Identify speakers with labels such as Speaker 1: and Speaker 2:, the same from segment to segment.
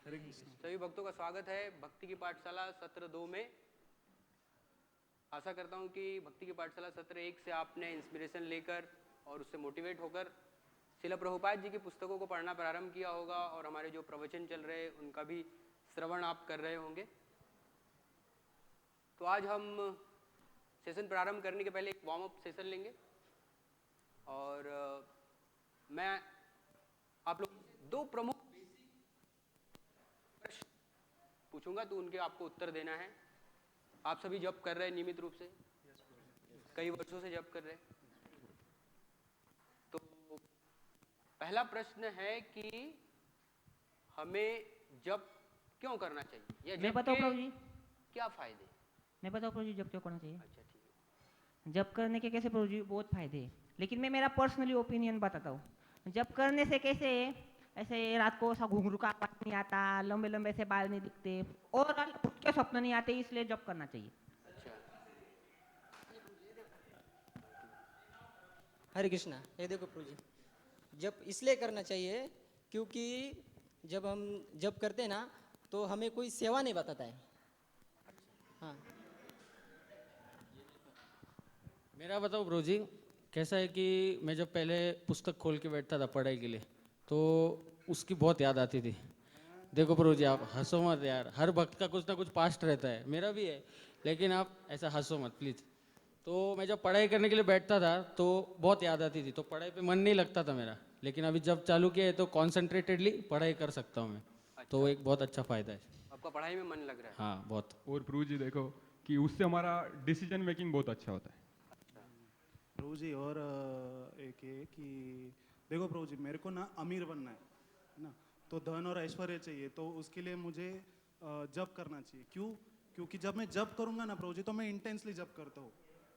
Speaker 1: हरे कृष्ण।
Speaker 2: सभी भक्तों का स्वागत है भक्ति की पाठशाला सत्र 2 में। आशा करता हूं कि भक्ति की पाठशाला सत्र 1 से आपने इंस्पिरेशन लेकर और उससे मोटिवेट होकर शिला प्रभुपाद जी की पुस्तकों को पढ़ना प्रारंभ किया होगा और हमारे जो प्रवचन चल रहे हैं उनका भी श्रवण आप कर रहे होंगे। तो आज हम सेशन प्रारंभ करने के पहले एक वार्म अप सेशन लेंगे और मैं आप लोग दो प्रमुख प्रश्न पूछूंगा तो उनके आपको उत्तर देना है। आप सभी जप कर रहे हैं नियमित रूप से, कई वर्षों से जप कर रहे हैं। तो पहला प्रश्न है कि हमें जप क्यों करना चाहिए या
Speaker 3: मैं
Speaker 2: जप
Speaker 3: बताऊं
Speaker 2: के
Speaker 3: प्रभु जी?
Speaker 2: क्या फायदे?
Speaker 3: मैं बताऊं प्रभु जी जब क्यों करना चाहिए?
Speaker 2: अच्छा ठीक है।
Speaker 3: जब करने के कैसे प्रभु जी बहुत फायदे हैं, लेकिन मैं मेरा पर्सनली ओपिनियन बताता हूँ। जब करने से कैसे ऐसे रात को ऐसा घुंघरू का आवाज नहीं आता, लंबे लंबे से बाल नहीं दिखते और उठ के सपने नहीं आते, इसलिए जब करना चाहिए।
Speaker 2: अच्छा
Speaker 4: हरे कृष्णा। ये देखो प्रभु जी, जब इसलिए करना चाहिए क्योंकि जब हम जब करते हैं ना तो हमें कोई सेवा नहीं बताता है। हाँ,
Speaker 5: मेरा बताओ ब्रो जी, कैसा है कि मैं जब पहले पुस्तक खोल के बैठता था पढ़ाई के लिए तो उसकी बहुत याद आती थी। देखो ब्रो जी, आप हंसो मत यार, हर भक्त का कुछ ना कुछ पास्ट रहता है, मेरा भी है, लेकिन आप ऐसा हंसो मत प्लीज़। तो मैं जब पढ़ाई करने के लिए बैठता था तो बहुत याद आती थी, तो पढ़ाई पे मन नहीं लगता था मेरा, लेकिन अभी जब चालू किया है तो कॉन्सेंट्रेटेडली पढ़ाई कर सकता हूँ मैं। तो एक बहुत अच्छा फ़ायदा है।
Speaker 2: आपका पढ़ाई में मन लग रहा है?
Speaker 5: हाँ बहुत।
Speaker 1: और प्रभु जी देखो कि उससे हमारा डिसीजन मेकिंग बहुत अच्छा होता है।
Speaker 2: अच्छा
Speaker 6: प्रभु जी और एक ये कि देखो प्रभु जी, मेरे को ना अमीर बनना है ना, तो धन और ऐश्वर्य चाहिए, तो उसके लिए मुझे जप करना चाहिए। क्यों? क्योंकि जब मैं जप करूंगा ना प्रभु जी, तो मैं इंटेंसली जप करता हूँ,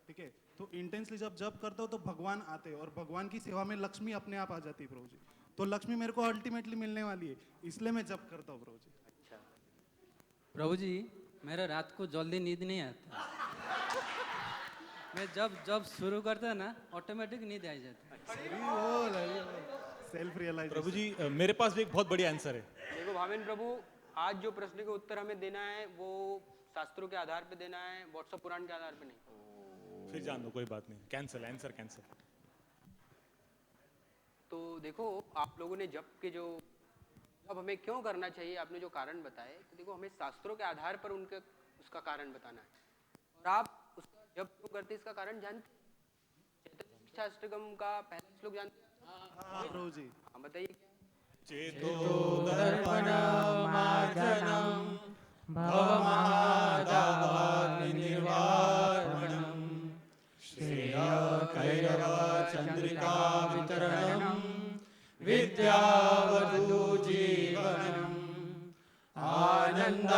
Speaker 6: ठीक है। तो इंटेंसली जब जप करता हूँ तो भगवान आते हैं और भगवान की सेवा में लक्ष्मी अपने आप आ जाती है प्रभु जी। तो लक्ष्मी मेरे को अल्टीमेटली मिलने वाली है, इसलिए मैं जप करता हूँ प्रभु जी।
Speaker 2: अच्छा।
Speaker 7: प्रभु जी, मेरा रात को जल्दी नींद नहीं आता। मैं जब जब शुरू करता है ना ऑटोमेटिक नींद आ जाती।
Speaker 6: सेल्फ रियलाइज
Speaker 8: प्रभु जी, मेरे पास भी एक बहुत बड़ी आंसर है।
Speaker 2: देखो भावेन प्रभु, आज जो प्रश्न के उत्तर हमें देना है वो शास्त्रों के आधार पे देना है, व्हाट्सएप पुराण के आधार पे नहीं।
Speaker 8: फिर जान दो, कोई बात नहीं, कैंसिल, आंसर कैंसिल।
Speaker 2: तो देखो आप लोगों ने जप के जो अब हमें क्यों करना चाहिए, आपने जो कारण बताए, तो देखो हमें शास्त्रों के आधार पर उनके उसका कारण बताना है। और आप उसका जप क्यों करते इसका कारण जानते हैं? चैतन्य शिक्षाष्टकम का पहला श्लोक जानते हैं?
Speaker 6: हाँ प्रभु जी।
Speaker 2: हाँ बताइए क्या?
Speaker 8: चेतो
Speaker 5: चंद्रिका वितरणम विद्यावधू जीवनम आनंदांबुधिवर्धनम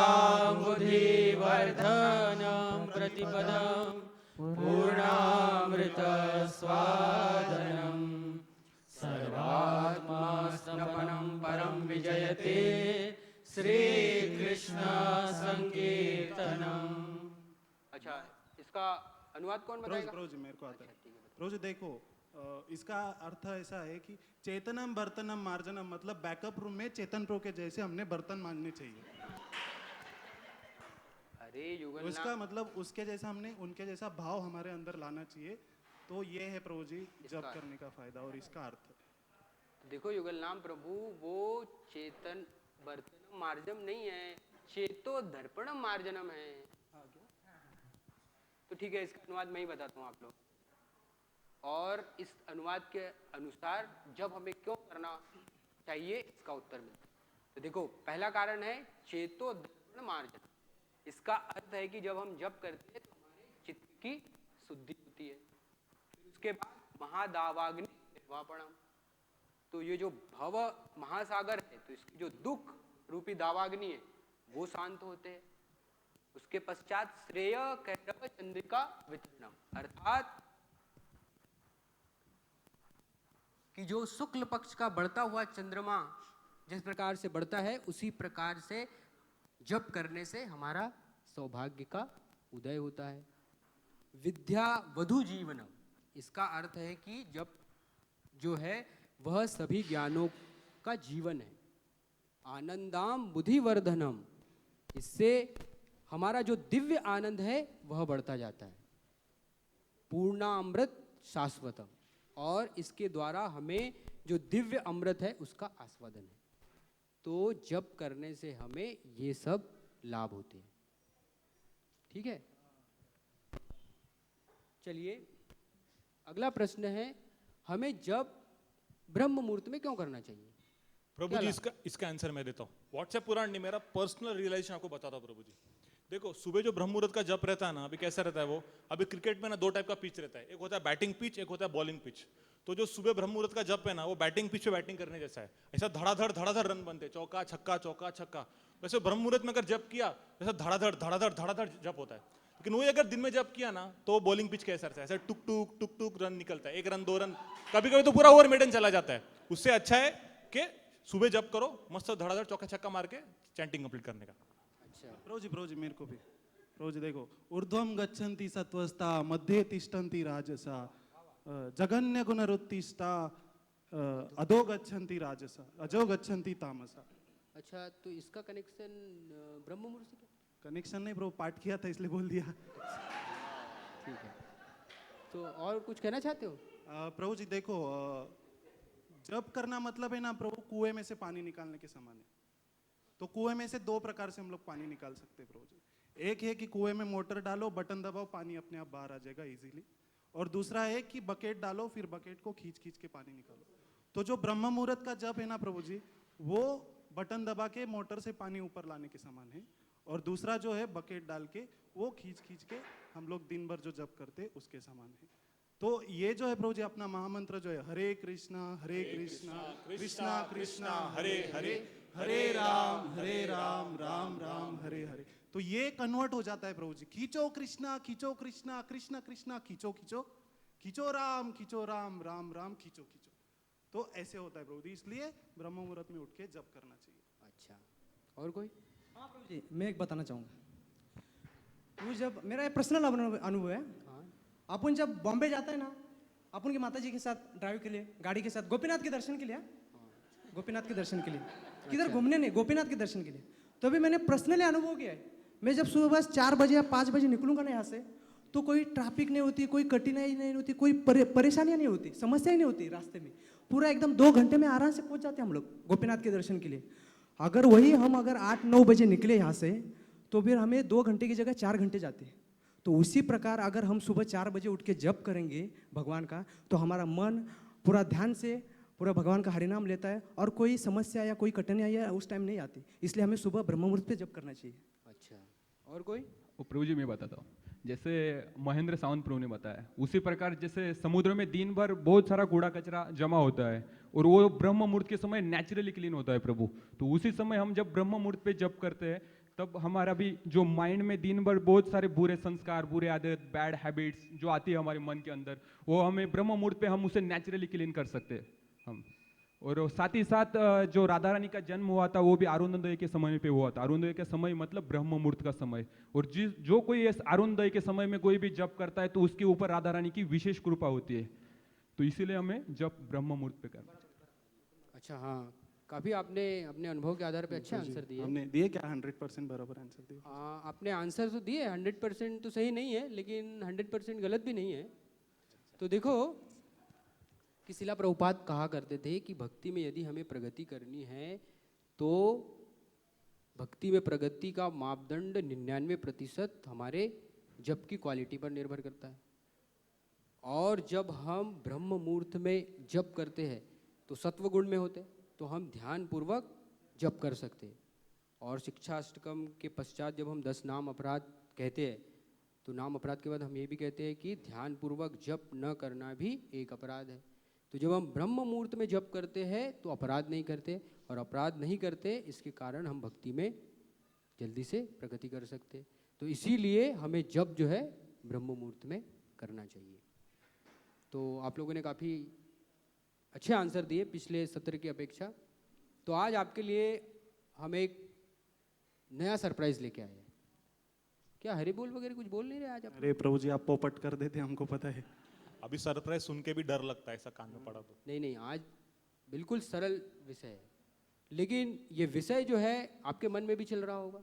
Speaker 5: प्रतिपदम पूर्णामृत स्वादनम सर्वात्मा समनम परम विजयते श्री कृष्ण संकीर्तनम।
Speaker 2: अच्छा, इसका अनुवाद कौन बताएगा?
Speaker 6: प्रभु जी मेरे को आता है।
Speaker 2: अच्छा, ठीक है,
Speaker 6: प्रभु जी देखो, इसका अर्थ ऐसा है कि चेतनम बर्तनम मार्जनम, मतलब बैकअप रूम में चेतन प्रभु के जैसे हमने बर्तन मांजने चाहिए।
Speaker 2: अरे युगल
Speaker 6: उसका मतलब उसके जैसा हमने उनके जैसा भाव हमारे अंदर लाना चाहिए। तो ये है प्रभु जी जप करने का फायदा और इसका अर्थ।
Speaker 2: देखो युगल नाम प्रभु, वो चेतन बर्तनम मार्जनम नहीं है, चेतो दर्पणम मार्जनम है। तो ठीक है, इसका अनुवाद मैं ही बताता हूँ आप लोग। और इस अनुवाद के अनुसार जब हमें क्यों करना चाहिए इसका उत्तर मिलता है। तो देखो पहला कारण है चेतो दर्पण मार्जन। इसका अर्थ है कि जब हम जप करते हैं तो हमारे चित्त की शुद्धि होती है। फिर उसके बाद महादावाग्नि निर्वापणम, तो ये जो भव महासागर है तो इसकी जो दुख रूपी दावाग्नि है वो शांत होते हैं। उसके पश्चात श्रेय कैरव चंद्रिका वितरणम, अर्थात कि जो शुक्ल पक्ष का बढ़ता हुआ चंद्रमा जिस प्रकार से बढ़ता है उसी प्रकार से जप करने से हमारा सौभाग्य का उदय होता है। विद्या वधु जीवनम, इसका अर्थ है कि जप जो है वह सभी ज्ञानों का जीवन है। आनंदाम बुद्धिवर्धनम, इससे हमारा जो दिव्य आनंद है वह बढ़ता जाता है। पूर्णामृत शाश्वतम, और इसके द्वारा हमें जो दिव्य अमृत है उसका आस्वादन है। तो जप करने से हमें ये सब लाभ होते हैं। ठीक है, चलिए अगला प्रश्न है, हमें जप ब्रह्म मुहूर्त में क्यों करना चाहिए?
Speaker 8: प्रभु
Speaker 2: क्या
Speaker 8: जी
Speaker 2: लाभ?
Speaker 8: इसका आंसर मैं देता हूँ। व्हाट्सएप पुराण नहीं, मेरा पर्सनल रियलाइजेशन आपको बताता हूँ प्रभु जी। देखो सुबह जो ब्रह्म मुहूर्त का जप रहता है ना, अभी कैसा रहता है वो, अभी क्रिकेट में ना दो टाइप का पिच रहता है, एक होता है बैटिंग पिच, एक होता है बॉलिंग पिच। तो जो सुबह ब्रह्म मुहूर्त का जप है ना, वो बैटिंग पिच पे बैटिंग करने जैसा है, ऐसा धड़ाधड़ रन बनते, चौका छक्का चौका छक्का। वैसे ब्रह्म मुहूर्त में अगर जप किया वैसा धड़ाधड़ जप होता है। लेकिन वही अगर दिन में जप किया ना तो बॉलिंग पिच कैसा रहता है, ऐसा टुक टुक रन निकलता है, 1 रन 2 रन, कभी कभी तो पूरा ओवर मेडन चला जाता है। उससे अच्छा है कि सुबह जप करो, मस्त धड़ाधड़ चौका छक्का मार के चैंटिंग कंप्लीट करने का।
Speaker 6: प्रभु जी मेरे को भी प्रभु जी देखो, ऊर्ध्वम गच्छन्ति सत्वस्ता मध्ये तिष्ठन्ति राजसा जगन्य गुणरुत्तिष्ठा अधो गच्छन्ति राजसा अजो गच्छन्ति तामसा।
Speaker 2: अच्छा, तो इसका कनेक्शन ब्रह्म मुहूर्त से क्या?
Speaker 6: कनेक्शन नहीं ब्रो, पाठ किया था इसलिए बोल दिया।
Speaker 2: ठीक है, तो और कुछ कहना चाहते हो?
Speaker 6: प्रभु जी देखो, जप करना मतलब है ना प्रभु, कुएं में से पानी निकालने के समान है। तो कुएं में से 2 प्रकार से हम लोग पानी निकाल सकते हैं प्रभु जी। एक है कि कुएं में मोटर डालो, बटन दबाओ, पानी अपने आप बाहर आ जाएगा इजीली। और दूसरा है कि बकेट डालो, फिर बकेट को खींच खींच के पानी निकालो। तो जो ब्रह्म मुहूर्त का जप है ना प्रभु जी, वो बटन दबा के मोटर से पानी ऊपर लाने के समान है। और दूसरा जो है बकेट डाल के वो खींच खींच के हम लोग दिन भर जो जप करते उसके समान है। तो ये जो है प्रभु जी अपना महामंत्र जो है, हरे कृष्णा कृष्णा कृष्णा हरे हरे, हरे राम राम राम हरे हरे। तो ये कन्वर्ट हो जाता है प्रभु जी, खींचो कृष्णा कृष्णा कृष्ण कृष्णा खींचो खींचो, खींचो राम राम राम खींचो खींचो। तो ऐसे होता है प्रभु जी, इसलिए ब्रह्म मुहूर्त में उठ के जप करना चाहिए।
Speaker 2: अच्छा, और कोई?
Speaker 9: हाँ प्रभु जी, मैं एक बताना चाहूँगा। वो जब मेरा एक पर्सनल अनुभव है, अपन जब बॉम्बे जाता है ना, अपन की माता जी के साथ ड्राइव के लिए, गाड़ी के साथ गोपीनाथ के दर्शन के लिए, गोपीनाथ के दर्शन के लिए, किधर घूमने नहीं, गोपीनाथ के दर्शन के लिए। तो अभी मैंने पर्सनली अनुभव किया है, मैं जब सुबह 4 बजे या 5 बजे निकलूंगा ना यहाँ से, तो कोई ट्रैफिक नहीं होती, कोई कठिनाई नहीं होती, कोई परेशानियाँ नहीं होती, समस्या ही नहीं होती रास्ते में। पूरा एकदम 2 घंटे में आराम से पहुँच जाते हैं हम लोग गोपीनाथ के दर्शन के लिए। अगर वही हम अगर 8-9 बजे निकले यहाँ से, तो फिर हमें 2 घंटे की जगह 4 घंटे जाते हैं। तो उसी प्रकार अगर हम सुबह 4 बजे उठ के जप करेंगे भगवान का, तो हमारा मन पूरा ध्यान से पूरा भगवान का हरिनाम लेता है, और कोई समस्या या कोई कठिनाई उस टाइम नहीं आती। इसलिए हमें सुबह ब्रह्म मुहूर्त पे जप करना चाहिए।
Speaker 2: अच्छा, और कोई?
Speaker 1: वो प्रभु जी मैं बताता हूँ, जैसे महेंद्र सावंत प्रभु ने बताया, उसी प्रकार जैसे समुद्र में दिन भर बहुत सारा कूड़ा कचरा जमा होता है और वो ब्रह्म मुहूर्त के समय नेचुरली क्लीन होता है प्रभु। तो उसी समय हम जब ब्रह्म मुहूर्त पे जप करते हैं, तब हमारा भी जो माइंड में दिन भर बहुत सारे बुरे संस्कार, बुरे आदत, बैड हैबिट्स जो आती है हमारे मन के अंदर, वो हमें ब्रह्म मुहूर्त पे हम उसे नेचुरली क्लीन कर सकते हैं हम। और साथ ही साथ जो राधा रानी का जन्म हुआ था वो भी अरुणोदय के समय पे हुआ था। अरुणोदय के समय मतलब ब्रह्म मुहूर्त का समय। और जो कोई इस अरुणोदय के समय में कोई भी जप करता है तो उसके ऊपर राधा रानी की विशेष कृपा होती है। तो इसीलिए हमें जप ब्रह्म मुहूर्त पे करना चाहिए।
Speaker 2: अच्छा, हाँ, काफ़ी आपने अपने अनुभव के आधार पे अच्छे आंसर दिए।
Speaker 6: हमने दिए क्या 100% बराबर आंसर दिए?
Speaker 2: हाँ, आपने आंसर तो दिए, 100% तो सही नहीं है, लेकिन 100% गलत भी नहीं है। तो देखो कि शिला प्रभुपाद कहा करते थे कि भक्ति में यदि हमें प्रगति करनी है तो भक्ति में प्रगति का मापदंड 99% हमारे जप की क्वालिटी पर निर्भर करता है। और जब हम ब्रह्म मुहूर्त में जप करते हैं तो सत्व गुण में होते हैं, तो हम ध्यान पूर्वक जप कर सकते हैं। और शिक्षाष्टकम के पश्चात जब हम 10 नाम अपराध कहते हैं, तो नाम अपराध के बाद हम ये भी कहते हैं कि ध्यान पूर्वक जप न करना भी एक अपराध है। तो जब हम ब्रह्म मुहूर्त में जप करते हैं तो अपराध नहीं करते, और अपराध नहीं करते इसके कारण हम भक्ति में जल्दी से प्रगति कर सकते। तो इसीलिए हमें जप जो है ब्रह्म मुहूर्त में करना चाहिए। तो आप लोगों ने काफ़ी अच्छे आंसर दिए पिछले सत्र की अपेक्षा। तो आज आपके लिए हम एक नया सरप्राइज लेके आए हैं। क्या हरि बोल वगैरह कुछ बोल नहीं रहे आज आप?
Speaker 6: अरे प्रभु जी आप पोपट कर देते, हमको पता है।
Speaker 8: अभी सरप्राइज सुन के भी डर लगता है ऐसा कान में पड़ा तो।
Speaker 2: नहीं, आज बिल्कुल सरल विषय है। लेकिन ये विषय जो है आपके मन में भी चल रहा होगा।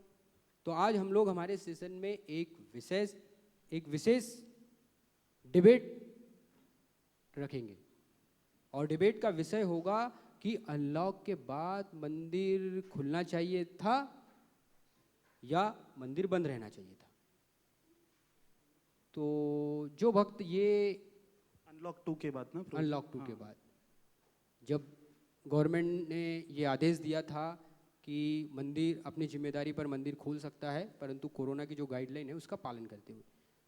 Speaker 2: तो आज हम लोग हमारे सेशन में एक विशेष डिबेट रखेंगे और डिबेट का विषय होगा कि अनलॉक के बाद मंदिर खुलना चाहिए था या मंदिर बंद रहना चाहिए था। तो जो भक्त ये
Speaker 6: अनलॉक 2 के बाद ना प्रभु जी?
Speaker 2: अनलॉक 2 के
Speaker 6: हाँ।
Speaker 2: बाद जब गवर्नमेंट ने ये आदेश दिया था कि मंदिर अपनी जिम्मेदारी पर मंदिर खोल सकता है, परंतु कोरोना की जो गाइडलाइन है उसका पालन करते हुए,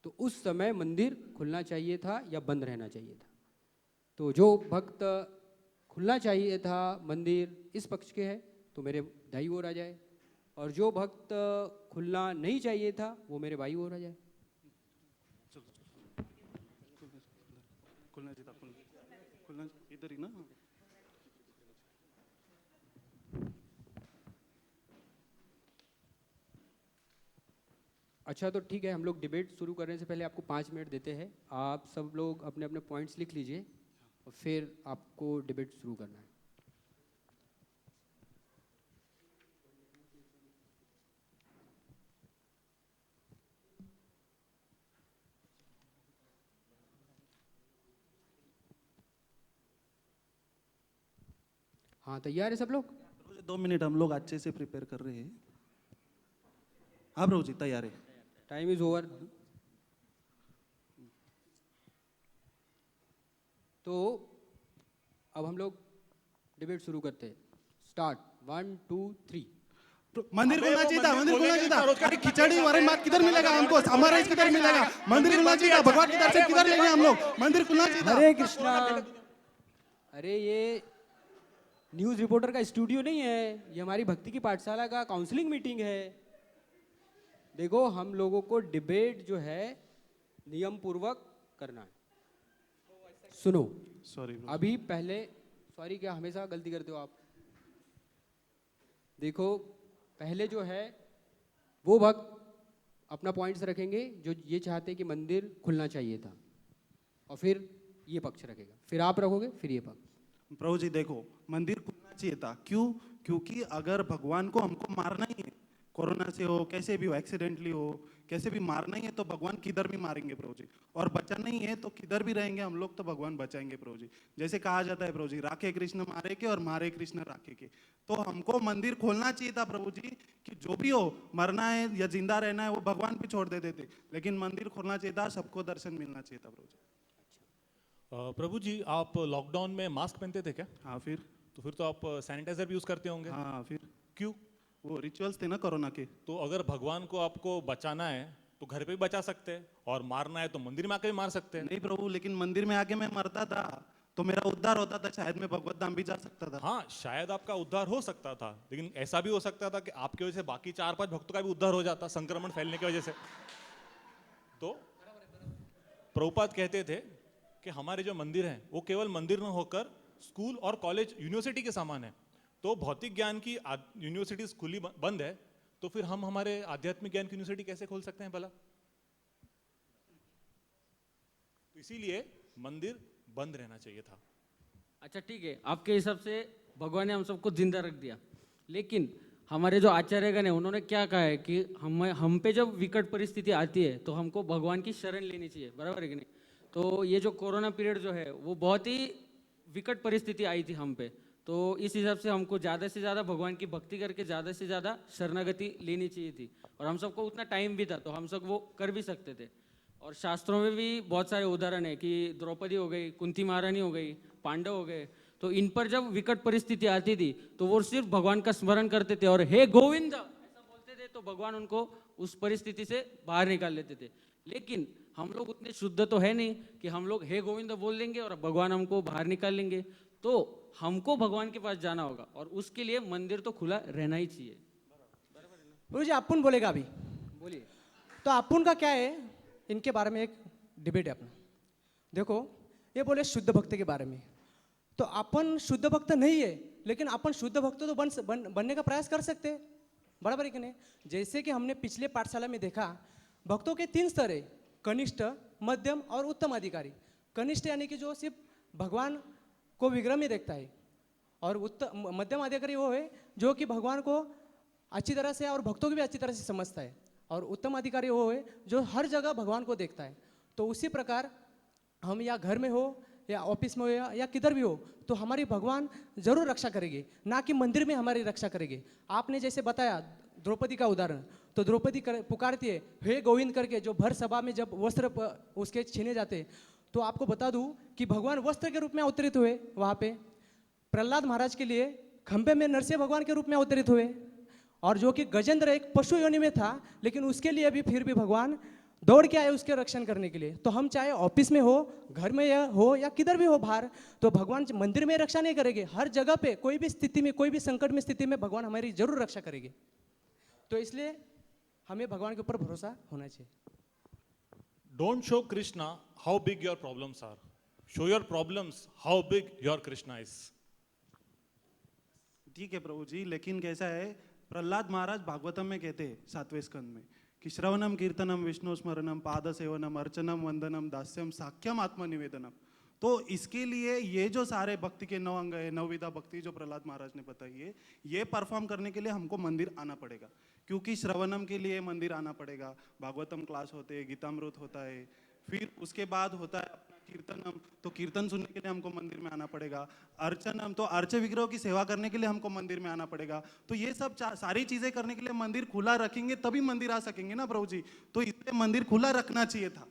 Speaker 2: तो उस समय मंदिर खुलना चाहिए था या बंद रहना चाहिए था। तो जो भक्त खुलना चाहिए था मंदिर इस पक्ष के है तो मेरे दाई ओर आ जाए, और जो भक्त खुलना नहीं चाहिए था वो मेरे भाई ओर आ जाए।
Speaker 6: खुलना चाहिए था, खुलना इधर ही ना।
Speaker 2: अच्छा तो ठीक है, हम लोग डिबेट शुरू करने से पहले आपको 5 मिनट देते हैं। आप सब लोग अपने अपने पॉइंट्स लिख लीजिए और फिर आपको डिबेट शुरू करना है। हाँ तैयार है सब लोग?
Speaker 6: 2 मिनट हम लोग अच्छे से प्रिपेयर कर रहे हैं। हाँ प्रभु जी तैयार है।
Speaker 2: Time is over. तो अब हम लोग डिबेट शुरू करते हैं। स्टार्ट 1 2 3।
Speaker 6: मंदिर खुलना चाहिए था, मंदिर खुलना चाहिए था। अरे खिचड़ी वरण भात किधर मिलेगा हमको? हमारा किधर मिलेगा? मंदिर खुलना चाहिए था। भगवान के दर्शन किधर लेंगे हम लोग? मंदिर खुलना चाहिए था।
Speaker 2: हरे कृष्णा। अरे ये न्यूज़ रिपोर्टर का स्टूडियो नहीं है, ये हमारी भक्ति की पाठशाला का काउंसलिंग मीटिंग है। देखो हम लोगों को डिबेट जो है नियम पूर्वक करना है। सुनो,
Speaker 6: सॉरी
Speaker 2: अभी पहले सॉरी क्या हमेशा गलती करते हो आप? देखो पहले जो है वो भक्त अपना पॉइंट्स रखेंगे जो ये चाहते हैं कि मंदिर खुलना चाहिए था, और फिर ये पक्ष रखेगा, फिर आप रखोगे, फिर ये पक्ष।
Speaker 6: प्रभु जी देखो मंदिर खुलना चाहिए था। क्यों? क्योंकि अगर भगवान को हमको मारना ही है, कोरोना से हो कैसे भी हो, एक्सीडेंटली हो कैसे भी मारना ही है, तो भगवान किधर भी मारेंगे प्रभु जी। और बचाना ही है तो किधर भी रहेंगे हम लोग तो भगवान बचाएंगे प्रभु जी। जैसे कहा जाता है प्रभु जी, राखे कृष्ण मारे के और मारे कृष्ण राखे के। तो हमको मंदिर खोलना चाहिए था प्रभु जी, कि जो भी हो मरना है या जिंदा रहना है वो भगवान पे छोड़ देते थे, लेकिन मंदिर खोलना चाहिए था, सबको दर्शन मिलना चाहिए था प्रभु जी।
Speaker 8: प्रभु जी आप लॉकडाउन में मास्क पहनते थे क्या?
Speaker 6: हाँ फिर
Speaker 8: तो फिर तो आप सैनिटाइजर भी यूज करते होंगे।
Speaker 6: हाँ फिर
Speaker 8: क्यों?
Speaker 6: वो रिचुअल्स थे ना कोरोना के।
Speaker 8: तो अगर भगवान को आपको बचाना है तो घर पे भी बचा सकते हैं, और मारना है तो मंदिर में आके भी मार सकते हैं।
Speaker 6: नहीं प्रभु, लेकिन मंदिर में आके मैं मरता था तो मेरा उद्धार होता था, शायद मैं भगवत धाम भी जा सकता था।
Speaker 8: हाँ शायद आपका उद्धार हो सकता था, लेकिन ऐसा भी हो सकता था कि आपकी वजह से बाकी 4-5 भक्तों का भी उद्धार हो जाता संक्रमण फैलने की वजह से। तो प्रभुपाद कहते थे कि हमारे जो मंदिर हैं वो केवल मंदिर न होकर स्कूल और कॉलेज यूनिवर्सिटी के समान है। तो भौतिक ज्ञान की यूनिवर्सिटीज खुली बंद है, तो फिर हम हमारे आध्यात्मिक ज्ञान की यूनिवर्सिटी कैसे खोल सकते हैं भला? तो इसीलिए मंदिर बंद रहना चाहिए था।
Speaker 5: अच्छा ठीक है, आपके हिसाब से भगवान ने हम सबको जिंदा रख दिया, लेकिन हमारे जो आचार्यगण है उन्होंने क्या कहा है कि हम पे जब विकट परिस्थिति आती है तो हमको भगवान की शरण लेनी चाहिए, बराबर है कि नहीं? तो ये जो कोरोना पीरियड जो है वो बहुत ही विकट परिस्थिति आई थी हम पे, तो इस हिसाब से हमको ज़्यादा से ज़्यादा भगवान की भक्ति करके ज़्यादा से ज़्यादा शरणागति लेनी चाहिए थी, और हम सबको उतना टाइम भी था तो हम सब वो कर भी सकते थे। और शास्त्रों में भी बहुत सारे उदाहरण है कि द्रौपदी हो गई, कुंती महारानी हो गई, पांडव हो गए, तो इन पर जब विकट परिस्थिति आती थी तो वो सिर्फ भगवान का स्मरण करते थे और हे गोविंद ऐसा बोलते थे, तो भगवान उनको उस परिस्थिति से बाहर निकाल लेते थे। लेकिन हम लोग उतने शुद्ध तो है नहीं कि हम लोग हे गोविंद बोल देंगे और भगवान हमको बाहर निकाल लेंगे, तो हमको भगवान के पास जाना होगा और उसके लिए मंदिर तो खुला रहना ही चाहिए।
Speaker 9: प्रभु जी अपुन बोलेगा अभी,
Speaker 5: बोलिए।
Speaker 9: तो अपुन का क्या है, इनके बारे में एक डिबेट है अपना। देखो ये बोले शुद्ध भक्त के बारे में, तो अपन शुद्ध भक्त नहीं है, लेकिन अपन शुद्ध भक्त तो बनने का प्रयास कर सकते हैं, बराबर है कि नहीं? जैसे कि हमने पिछले पाठशाला में देखा, भक्तों के 3 स्तर है, कनिष्ठ, मध्यम और उत्तम अधिकारी। कनिष्ठ यानी कि जो सिर्फ भगवान को विग्रह में देखता है, और मध्यम अधिकारी वो है जो कि भगवान को अच्छी तरह से और भक्तों को भी अच्छी तरह से समझता है, और उत्तम अधिकारी वो है जो हर जगह भगवान को देखता है। तो उसी प्रकार हम या घर में हो या ऑफिस में हो या किधर भी हो, तो हमारी भगवान जरूर रक्षा करेंगे, ना कि मंदिर में हमारी रक्षा करेंगे। आपने जैसे बताया द्रौपदी का उदाहरण, तो द्रौपदी पुकारती है हे गोविंद करके, जो भर सभा में जब वस्त्र उसके छीने जाते, तो आपको बता दूं कि भगवान वस्त्र के रूप में अवतरित हुए वहाँ पे। प्रहलाद महाराज के लिए खंबे में नरसिंह भगवान के रूप में अवतरित हुए, और जो कि गजेंद्र एक पशु योनि में था, लेकिन उसके लिए भी फिर भी भगवान दौड़ के आए उसके रक्षण करने के लिए। तो हम चाहे ऑफिस में हो, घर में हो या किधर भी हो बाहर, तो भगवान मंदिर में रक्षा नहीं करेंगे, हर जगह पे कोई भी स्थिति में, कोई भी संकट में स्थिति में भगवान हमारी जरूर रक्षा करेंगे। तो इसलिए हमें भगवान के ऊपर भरोसा होना चाहिए।
Speaker 8: Don't show Krishna how big your problems are. Show your problems how big your Krishna is.
Speaker 6: ठीक है प्रभु जी, लेकिन कैसा है, प्रहलाद महाराज भागवतम में कहते हैं 7वें स्कंद में कि श्रवणम कीर्तनम विष्णु स्मरणम पाद सेवनम अर्चनम वंदनम दास्यम साख्यम आत्मनिवेदनम। तो इसके लिए ये जो सारे भक्ति के 9 अंग है, 9 विधा भक्ति जो प्रहलाद महाराज ने बताई है, ये परफॉर्म करने के लिए हमको मंदिर आना पड़ेगा, क्योंकि श्रवणम के लिए मंदिर आना पड़ेगा, भागवतम क्लास होते हैं, गीतामृत होता है, फिर उसके बाद होता है अपना कीर्तनम, तो कीर्तन सुनने के लिए हमको मंदिर में आना पड़ेगा, अर्चनम तो अर्च विग्रह की सेवा करने के लिए हमको मंदिर में आना पड़ेगा। तो ये सब सारी चीजें करने के लिए मंदिर खुला रखेंगे तभी मंदिर आ सकेंगे ना प्रभु जी, तो इसलिए मंदिर खुला रखना चाहिए था।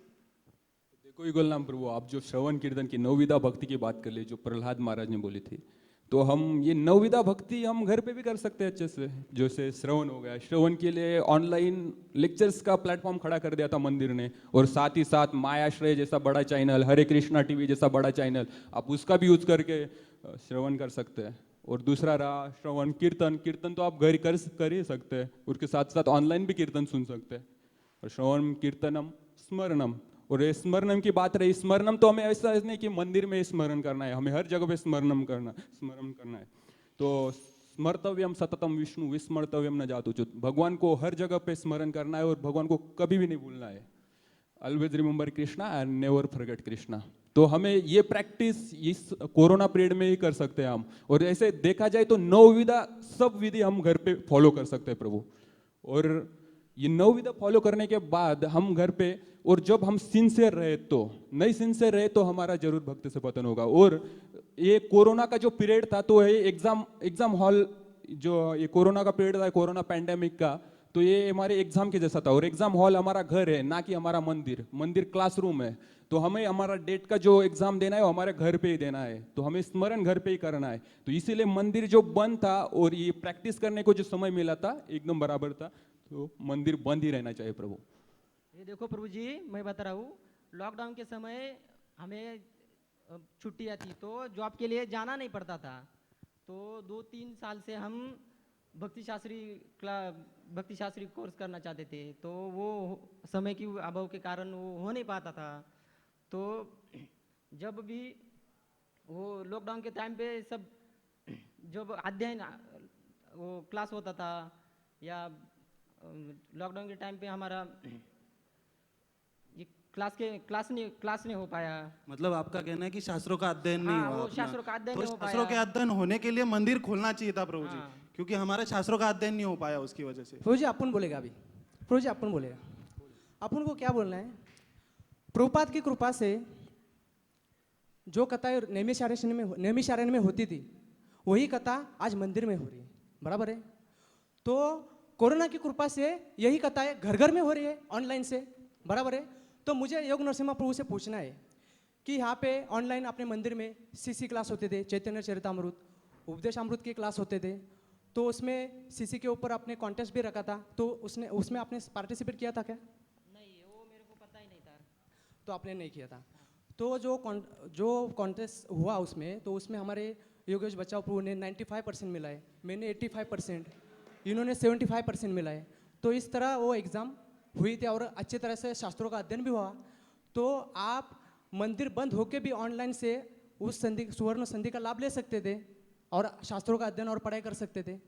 Speaker 1: देखो युगल नाम प्रभु, आप जो श्रवण कीर्तन की 9 विधा भक्ति की बात कर ली जो प्रहलाद महाराज ने बोली थी, तो हम ये 9 विधा भक्ति हम घर पे भी कर सकते हैं अच्छे से। जैसे श्रवण हो गया, श्रवण के लिए ऑनलाइन लेक्चर्स का प्लेटफॉर्म खड़ा कर दिया था मंदिर ने, और साथ ही साथ मायाश्रय जैसा बड़ा चैनल, हरे कृष्णा टीवी जैसा बड़ा चैनल, आप उसका भी यूज करके श्रवण कर सकते हैं। और दूसरा रहा श्रवण कीर्तन, कीर्तन तो आप घर कर ही सकते हैं, उसके साथ साथ ऑनलाइन भी कीर्तन सुन सकते हैं। और श्रवण कीर्तनम स्मरणम, और ये स्मरणम की बात रही, स्मरणम तो हमें ऐसा नहीं कि मंदिर में स्मरण करना है, हमें हर जगह पे स्मरण करना है। तो स्मर्तव्यम सततम विष्णु विस्मर्तव्यम न जातुच्युत, भगवान को हर जगह पे स्मरण करना है और भगवान को कभी भी नहीं भूलना है। Always remember Krishna and never forget Krishna. तो हमें ये प्रैक्टिस इस कोरोना पीरियड में ही कर सकते हैं हम, और ऐसे देखा जाए तो 9 विधा सब विधि हम घर पे फॉलो कर सकते हैं प्रभु। और ये 9 विधा फॉलो करने के बाद हम घर पे, और जब हम सिंसियर रहे, तो नहीं सिंसियर रहे तो हमारा जरूर भक्ति से पतन होगा। और ये कोरोना का जो पीरियड था, तो ये एग्जाम हॉल, जो ये कोरोना का पीरियड था, कोरोना पैंडेमिक का, तो ये हमारे एग्जाम के जैसा था। और एग्जाम हॉल हमारा घर है, ना कि हमारा मंदिर क्लासरूम है। तो हमें हमारा डेट का जो एग्जाम देना है वो हमारे घर पे ही देना है, तो हमें स्मरण घर पे ही करना है। तो इसीलिए मंदिर जो बंद था और ये प्रैक्टिस करने को जो समय मिला था एकदम बराबर था, तो मंदिर बंद ही रहना चाहिए प्रभु।
Speaker 4: ये देखो प्रभु जी, मैं बता रहा हूँ, लॉकडाउन के समय हमें छुट्टियाँ थी, तो जॉब के लिए जाना नहीं पड़ता था। तो 2-3 साल से हम भक्ति शास्त्री कोर्स करना चाहते थे, तो वो समय की अभाव के कारण वो हो नहीं पाता था। तो जब भी वो लॉकडाउन के टाइम पे सब जब अध्ययन वो क्लास होता था, या लॉकडाउन के टाइम पे हमारा ये क्लास नहीं हो पाया।
Speaker 6: मतलब आपका कहना है कि शास्त्रों का अध्ययन नहीं
Speaker 4: हाँ,
Speaker 6: हुआ
Speaker 4: वो
Speaker 6: अपना।
Speaker 4: शास्त्रों का अध्ययन
Speaker 6: तो
Speaker 4: नहीं हो पाया।
Speaker 6: शास्त्रों के अध्ययन होने के लिए मंदिर खोलना चाहिए था प्रभु जी,
Speaker 4: हाँ।
Speaker 6: क्योंकि हमारे शास्त्रों का अध्ययन नहीं हो पाया उसकी वजह से।
Speaker 9: प्रभु जी अपन बोलेगा अभी, प्रभु जी अपन बोलेगा, अपन को क्या बोलना है। प्रभुपाद की कृपा से जो कथाएं नैमिषारण्य में होती थी, वही कथा आज मंदिर में हो रही है, बराबर है। तो कोरोना की कृपा से यही कथाएं घर घर में हो रही है ऑनलाइन से, बराबर है। तो मुझे योग नरसिम्हा प्रभु से पूछना है कि यहाँ पे ऑनलाइन अपने मंदिर में सीसी क्लास होते थे, चैतन्य चरितामृत, उपदेशामृत के क्लास होते थे, तो उसमें सीसी के ऊपर आपने कॉन्टेस्ट भी रखा था, तो उसमें आपने पार्टिसिपेट किया था क्या?
Speaker 4: नहीं, वो मेरे को पता ही नहीं था।
Speaker 9: तो आपने नहीं किया था। तो जो कॉन्टेस्ट हुआ उसमें, तो उसमें हमारे योगेश बचाओ प्रभु ने 95% मिला है, मैंने 85%, इन्होंने 75% मिला है। तो इस तरह वो एग्ज़ाम हुई थी और अच्छी तरह से शास्त्रों का अध्ययन भी हुआ। तो आप मंदिर बंद होके भी ऑनलाइन से उस सुवर्ण संधि का लाभ ले सकते थे और शास्त्रों का अध्ययन और पढ़ाई कर सकते थे।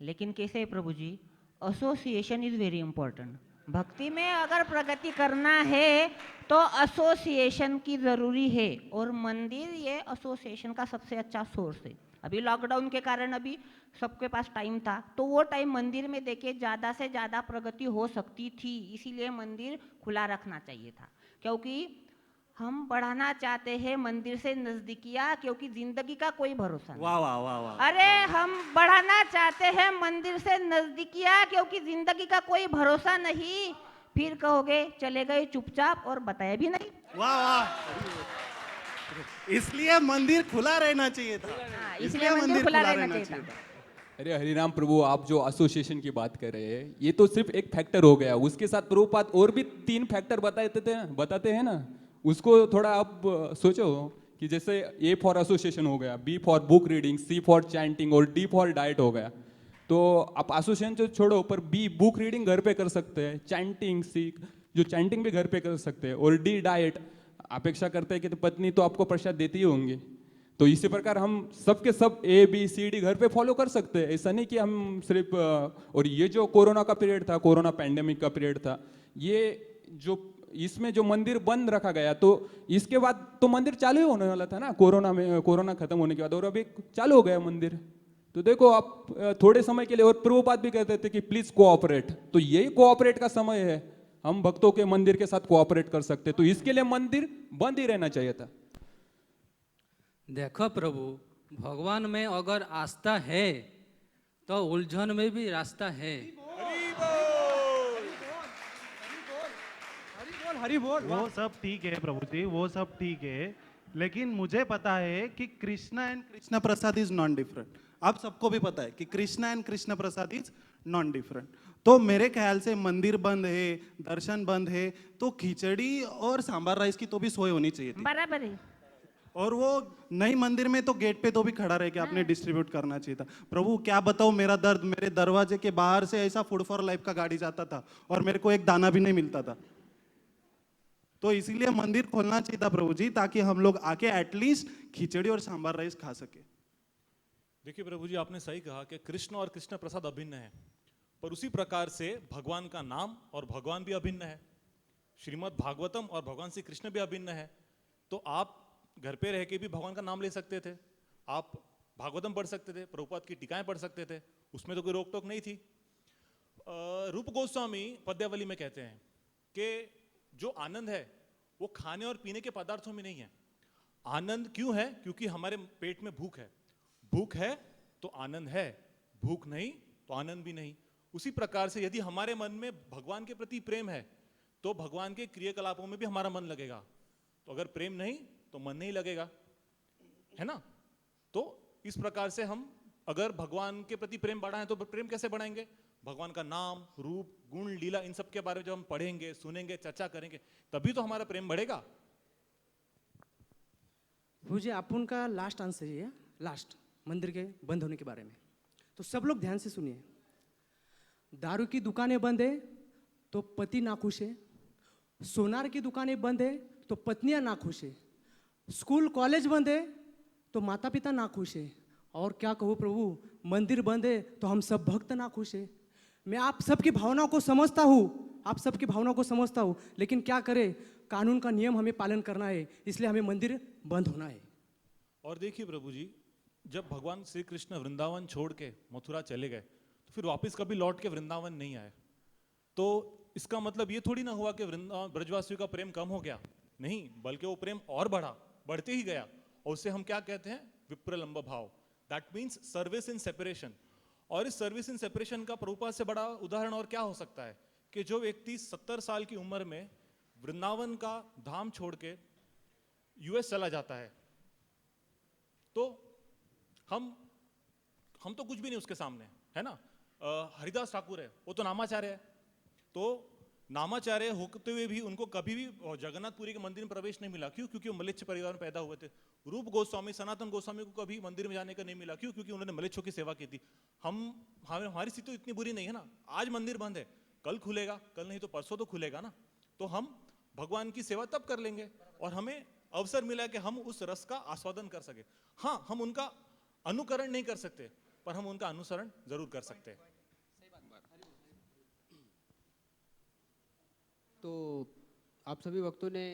Speaker 3: लेकिन कैसे है प्रभु जी, एसोसिएशन इज वेरी इंपॉर्टेंट। भक्ति में अगर प्रगति करना है तो एसोसिएशन की ज़रूरी है, और मंदिर ये एसोसिएशन का सबसे अच्छा सोर्स है। अभी लॉकडाउन के कारण अभी सबके पास टाइम था, तो वो टाइम मंदिर में देके ज़्यादा से ज़्यादा प्रगति हो सकती थी, इसीलिए मंदिर खुला रखना चाहिए था। क्योंकि हम बढ़ाना चाहते हैं मंदिर से नजदीकिया, क्योंकि जिंदगी का कोई भरोसा नहीं।
Speaker 6: वाह वाह वाह वाह।
Speaker 3: अरे हम बढ़ाना चाहते हैं मंदिर से नजदीकिया, क्योंकि जिंदगी का कोई भरोसा नहीं। फिर कहोगे चले गए चुपचाप और बताया भी नहीं।
Speaker 6: वाह वाह। इसलिए मंदिर खुला रहना चाहिए था।
Speaker 3: हाँ, इसलिए मंदिर खुला रहना चाहिए था।
Speaker 1: अरे हरिराम प्रभु, आप जो एसोसिएशन की बात कर रहे हैं, ये तो सिर्फ एक फैक्टर हो गया। उसके साथ प्रभुपाद और भी 3 फैक्टर बताते हैं ना। उसको थोड़ा आप सोचो कि जैसे ए फॉर एसोसिएशन हो गया, B for book reading, C for chanting और डी फॉर डाइट हो गया। तो आप एसोसिएशन तो छोड़ो, पर बी बुक रीडिंग घर पे कर सकते हैं, चैंटिंग सी जो चैंटिंग भी घर पे कर सकते हैं, और डी डाइट अपेक्षा करते हैं कि तो पत्नी तो आपको प्रसाद देती ही होंगी। तो इसी प्रकार हम सब के सब ए बी सी डी घर पे फॉलो कर सकते हैं। ऐसा नहीं कि हम सिर्फ और ये जो कोरोना का पीरियड था, कोरोना पैंडेमिक का पीरियड था, ये जो इसमें जो मंदिर बंद रखा गया, तो इसके बाद तो मंदिर चालू ही होने वाला था ना, कोरोना खत्म होने के बाद, और अभी चालू हो गया मंदिर। तो देखो आप थोड़े समय के लिए, और प्रभुपाद भी कहते थे कि प्लीज कोऑपरेट, तो यही कोऑपरेट का समय है। हम भक्तों के मंदिर के साथ कोऑपरेट कर सकते, तो इसके लिए मंदिर बंद ही रहना चाहिए था।
Speaker 7: देखो प्रभु, भगवान में अगर आस्था है तो उलझन में भी रास्ता है।
Speaker 9: हरि बोल।
Speaker 6: वो सब ठीक है प्रभु जी, वो सब ठीक है, लेकिन मुझे पता है कि Krishna and Krishna Prasad is non different. आप सबको भी पता है कि Krishna and Krishna Prasad is non different. तो मेरे ख्याल से मंदिर बंद है, दर्शन बंद है, तो खिचड़ी और सांबार राइस की तो भी सोई होनी चाहिए थी।
Speaker 3: बराबर है।
Speaker 6: और वो नई मंदिर में तो गेट पे तो भी खड़ा रह के आपने डिस्ट्रीब्यूट करना चाहिए था। प्रभु क्या बताऊं मेरा दर्द, मेरे दरवाजे के बाहर से ऐसा फूड फॉर लाइफ का गाड़ी जाता था और मेरे को एक दाना भी नहीं मिलता था। तो इसीलिए मंदिर खोलना चाहिए था प्रभु जी, ताकि हम लोग आके एटलीस्ट खिचड़ी और सांबार राइस खा सके।
Speaker 8: देखिए प्रभु जी, आपने सही कहा कि कृष्ण और कृष्ण प्रसाद अभिन्न है, पर उसी प्रकार से भगवान का नाम और भगवान भी अभिन्न है। श्रीमद् भागवतम और भगवान श्री कृष्ण भी अभिन्न है। तो आप घर पे रह के भी भगवान का नाम ले सकते थे, आप भागवतम पढ़ सकते थे, प्रभुपाद की टीकाएं पढ़ सकते थे, उसमें तो कोई रोक टोक नहीं थी। रूप गोस्वामी पद्यावली में कहते हैं कि जो आनंद है वो खाने और पीने के पदार्थों में नहीं है। आनंद क्यों है? क्योंकि हमारे पेट में भूख है। भूख है तो आनंद है, भूख नहीं तो आनंद भी नहीं। उसी प्रकार से यदि हमारे मन में भगवान के प्रति प्रेम है तो भगवान के क्रियाकलापों में भी हमारा मन लगेगा। तो अगर प्रेम नहीं तो मन नहीं लगेगा, है ना? तो इस प्रकार से हम अगर भगवान के प्रति प्रेम बढ़ाएं तो प्रेम कैसे बढ़ाएंगे? भगवान का नाम, रूप, गुण, लीला, इन सब के बारे में जब हम पढ़ेंगे, सुनेंगे, चर्चा करेंगे, तभी तो हमारा प्रेम बढ़ेगा।
Speaker 9: मुझे अपन का लास्ट आंसर ये है, लास्ट मंदिर के बंद होने के बारे में। तो सब लोग ध्यान से सुनिए। दारू की दुकानें बंद है तो पति नाखुश है, सोनार की दुकानें बंद है तो पत्नियां नाखुश है, स्कूल कॉलेज बंद है तो माता पिता नाखुश है, और क्या कहूँ प्रभु, मंदिर बंद है तो हम सब भक्त नाखुश है। मैं आप सबकी भावनाओं को समझता हूँ, आप सबकी भावनाओं को समझता हूँ, लेकिन क्या करें, कानून का नियम हमें पालन करना है, इसलिए हमें मंदिर बंद होना है।
Speaker 8: और देखिए प्रभु जी, जब भगवान श्री कृष्ण वृंदावन छोड़ के मथुरा चले गए तो फिर वापस कभी लौट के वृंदावन नहीं आए। तो इसका मतलब ये थोड़ी ना हुआ कि वृंदावन ब्रजवासियों का प्रेम कम हो गया, नहीं, बल्कि वो प्रेम और बढ़ा, बढ़ते ही गया। और उसे हम क्या कहते हैं? विप्रलंब भाव। That means service in separation. और इस सर्विस इन सेपरेशन का प्रभुपाद से बड़ा उदाहरण और क्या हो सकता है कि जो व्यक्ति 70 साल की उम्र में वृंदावन का धाम छोड़ के यूएस चला जाता है, तो हम तो कुछ भी नहीं उसके सामने, है ना? हरिदास ठाकुर है, वो तो नामाचार्य है। तो नामाचार्य होते हुए भी उनको कभी भी जगन्नाथपुरी के मंदिर में प्रवेश नहीं मिला। क्यों? क्योंकि वो मलेच्छ परिवार में पैदा हुए थे। रूप गोस्वामी, सनातन गोस्वामी को कभी मंदिर में जाने का नहीं मिला। क्यों? क्योंकि उन्होंने मलेच्छों की सेवा की थी। हमारी स्थिति तो इतनी बुरी नहीं है ना। आज मंदिर बंद है, कल खुलेगा, कल नहीं तो परसों तो खुलेगा ना। तो हम भगवान की सेवा तब कर लेंगे और हमें अवसर मिला कि हम उस रस का आस्वादन कर सके। हाँ, हम उनका अनुकरण नहीं कर सकते, पर हम उनका अनुसरण जरूर कर सकते हैं।
Speaker 2: तो आप सभी वक्तों ने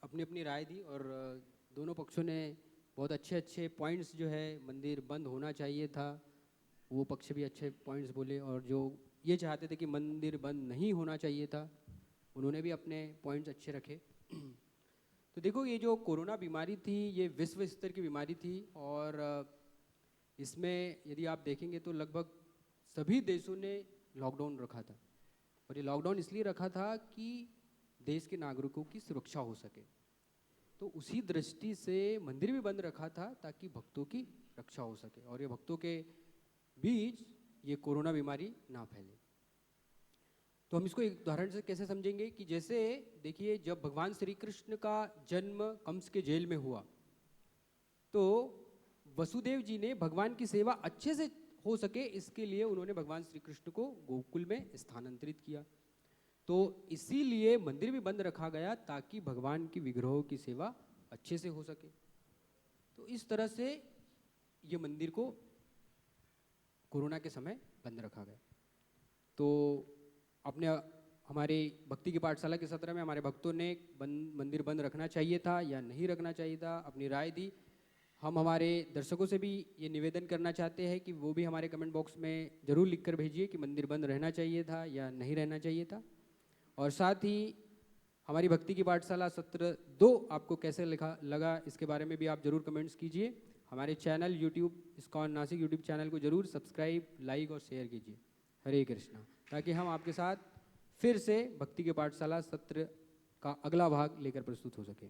Speaker 2: अपनी अपनी राय दी और दोनों पक्षों ने बहुत अच्छे अच्छे पॉइंट्स जो है मंदिर बंद होना चाहिए था, वो पक्ष भी अच्छे पॉइंट्स बोले, और जो ये चाहते थे कि मंदिर बंद नहीं होना चाहिए था उन्होंने भी अपने पॉइंट्स अच्छे रखे। तो देखो, ये जो कोरोना बीमारी थी ये विश्व स्तर की बीमारी थी, और इसमें यदि आप देखेंगे तो लगभग सभी देशों ने लॉकडाउन रखा था, और ये लॉकडाउन इसलिए रखा था कि देश के नागरिकों की सुरक्षा हो सके। तो उसी दृष्टि से मंदिर भी बंद रखा था ताकि भक्तों की रक्षा हो सके और ये भक्तों के बीच ये कोरोना बीमारी ना फैले। तो हम इसको एक उदाहरण से कैसे समझेंगे कि जैसे देखिए, जब भगवान श्री कृष्ण का जन्म कंस के जेल में हुआ तो वसुदेव जी ने भगवान की सेवा अच्छे से हो सके इसके लिए उन्होंने भगवान श्री कृष्ण को गोकुल में स्थानांतरित किया। तो इसीलिए मंदिर भी बंद रखा गया ताकि भगवान की विग्रहों की सेवा अच्छे से हो सके। तो इस तरह से ये मंदिर को कोरोना के समय बंद रखा गया। तो अपने हमारे भक्ति की पाठशाला के सत्र में हमारे भक्तों ने मंदिर बंद रखना चाहिए था या नहीं रखना चाहिए था, अपनी राय दी। हम हमारे दर्शकों से भी ये निवेदन करना चाहते हैं कि वो भी हमारे कमेंट बॉक्स में ज़रूर लिखकर भेजिए कि मंदिर बंद रहना चाहिए था या नहीं रहना चाहिए था। और साथ ही हमारी भक्ति की पाठशाला सत्र 2 आपको कैसे लगा इसके बारे में भी आप ज़रूर कमेंट्स कीजिए। हमारे channel YouTube ISKCON Nashik YouTube channel को ज़रूर सब्सक्राइब, लाइक और शेयर कीजिए। हरे कृष्णा, ताकि हम आपके साथ फिर से भक्ति के पाठशाला सत्र का अगला भाग लेकर प्रस्तुत हो सके।